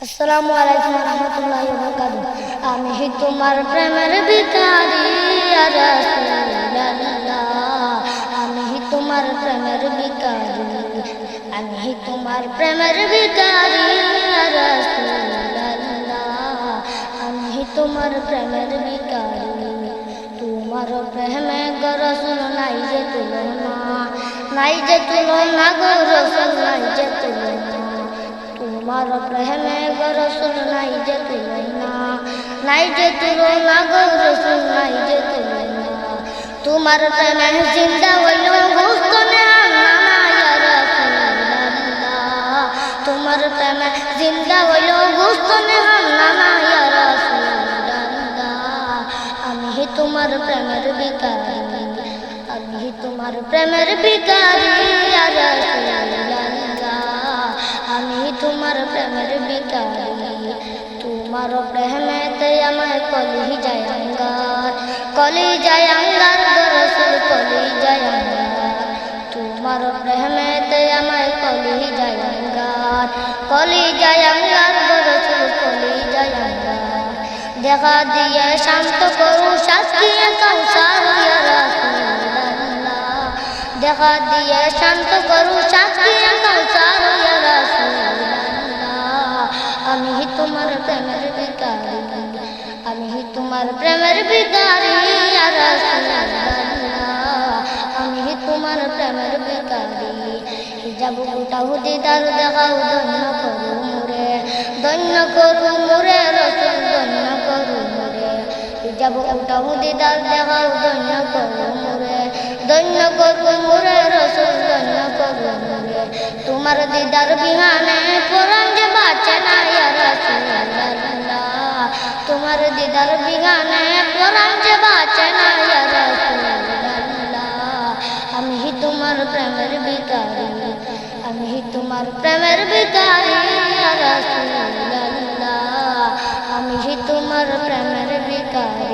আসসালামু আলাইকুম ওয়া রাহমাতুল্লাহি ওয়া বারাকাতুহু। আমি তোমার প্রেমের ভিখারি ইয়া রাসূলুল্লাহ, আমি তোমার প্রেমের ভিখারি, আমি তোমার প্রেমের ভিখারি ইয়া রাসূলুল্লাহ, আমি তোমার প্রেমের ভিখারি। তোমার প্রেমে গো রাসূল নাই যে তুলনা, নাই যে তুলনা গো রাসূল, নাই যে তুলনা। তোমার প্রেমে গো রাসূল নাই যে তুলনা, নাই যে তুলনা গো রাসূল, নাই যে তুলনা। তোমার প্রেমে জিন্দা হইল গোশত নেহানা ইয়া রাসূলুল্লাহ, তোমার প্রেমে জিন্দা হইল গোশত নেহানা ইয়া রাসূলুল্লাহ। আমি তোমার প্রেমের ভিখারি, আমি তোমার প্রেমের ভিখারি ইয়া রাসূলুল্লাহ, আমি তোমার প্রেমের ভিখারি। তোমার প্রেমেতে আমায় কলি যায় আঙ্গার, কলি যায় আঙ্গার গো রাসূল, কলি যায় আঙ্গার। তোমার প্রেমেতে আমায় কলি যায় আঙ্গার, কলি যায় আঙ্গার গো রাসূল, কলি যায় আঙ্গার। দেখা দিয়ে শান্ত করু সাথিয়ে কাউসার ইয়া রাসূলুল্লাহ, দেখা দিয়ে শান্ত করু সাথিয়ে কাউসার ইয়া রাসূলুল্লাহ। আমি তোমার প্রেমের ভিখারি, আমি তোমার প্রেমের ভিখারি ইয়া রাসূলুল্লাহ, আমি তোমার প্রেমের ভিখারি। হিজাব উঠাও দিদার দেখাও, ধন্য করু মোরে, ধন্য করু মোরে রাসূল, ধন্য করু মোরে। হিজাব উঠাও দিদার দেখাও, ধন্য করু মোরে, ধন্য করু মোরে রাসূল, ধন্য করু মোরে। তোমার দিদার বিহানে পরাণ যে বাঁচে না ইয়া রাসূলুল্লাহ, তোমার দিদার বিহানে পরাণ যে বাঁচে না ইয়া রাসূলুল্লাহ। আমি তোমার প্রেমের ভিখারি, আমি তোমার প্রেমের ভিখারি ইয়া রাসূলুল্লাহ, আমি তোমার প্রেমের ভিখারি।